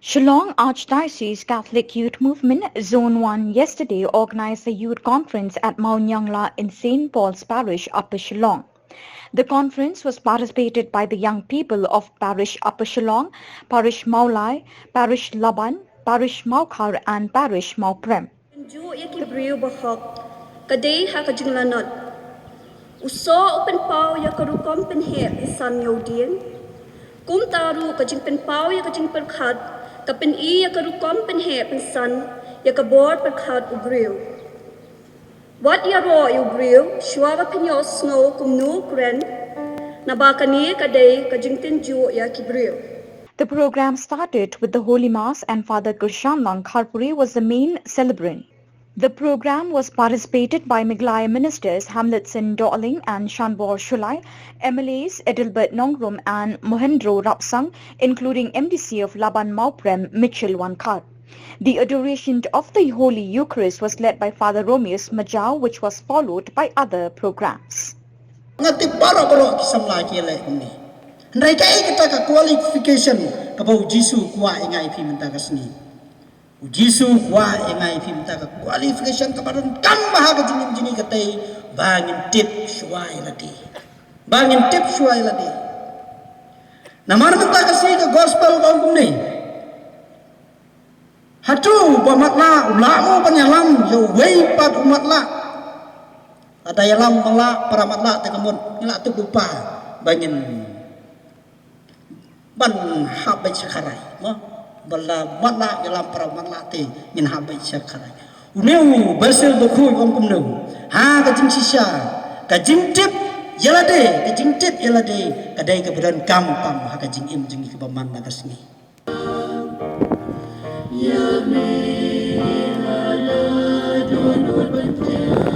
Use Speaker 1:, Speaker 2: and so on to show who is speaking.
Speaker 1: Shillong Archdiocese Catholic Youth Movement Zone-1 yesterday organised a youth conference at Mawnianglah in St. Paul's Parish, Upper Shillong. The conference was participated by the young people of Parish Upper Shillong, Parish Meghalaya, Parish Laban, Parish Mawkhar and Parish Mawprem.
Speaker 2: Uso open pau ya karu kompen he isan yodien kum taru kajing pen pau ya kajing perkhat kapen I ya karu kompen he pensan ya kabor perkhat ugril wat ya ro ugril shwaga penyo snow kum nu kren nabakani kadai kajing tenju ya kibril.
Speaker 1: The program started with the Holy Mass and Father Shillong Kharpuri was the main celebrant. The program was participated by Meghalaya Ministers Hamletson Dorling and Shanbor Shulai, MLAs Edelbert Nongrum and Mohendro Rapsang, including MDC of Laban Mawprem Mitchell Wankar. The adoration of the Holy Eucharist was led by Father Romeus Majau, which was followed by other programs.
Speaker 3: Qualification about Jesus kwa ingai pimenta kasni. Jesus kwa ingai pimenta qualification kabaron kam bahaga jini katai bangin tip shuai ladi. Bangin tip shuai ladi. Namar menta kasni ka gospel kau kumni. Hatu pamatla ulamu panyalam yo wei pat umatla. Ada yalam mala paramatla tekamun ngila tu lupa bangin ban habai sakarai no bala matla dalam paramatla te min habai sakarai uneu basel do khu om kum neu ha ka jing sisya ka jing tip yalade ka jing tip yalade kadai ka beran kam pam ha ka jing im jing ka man nagasni ya me ala do no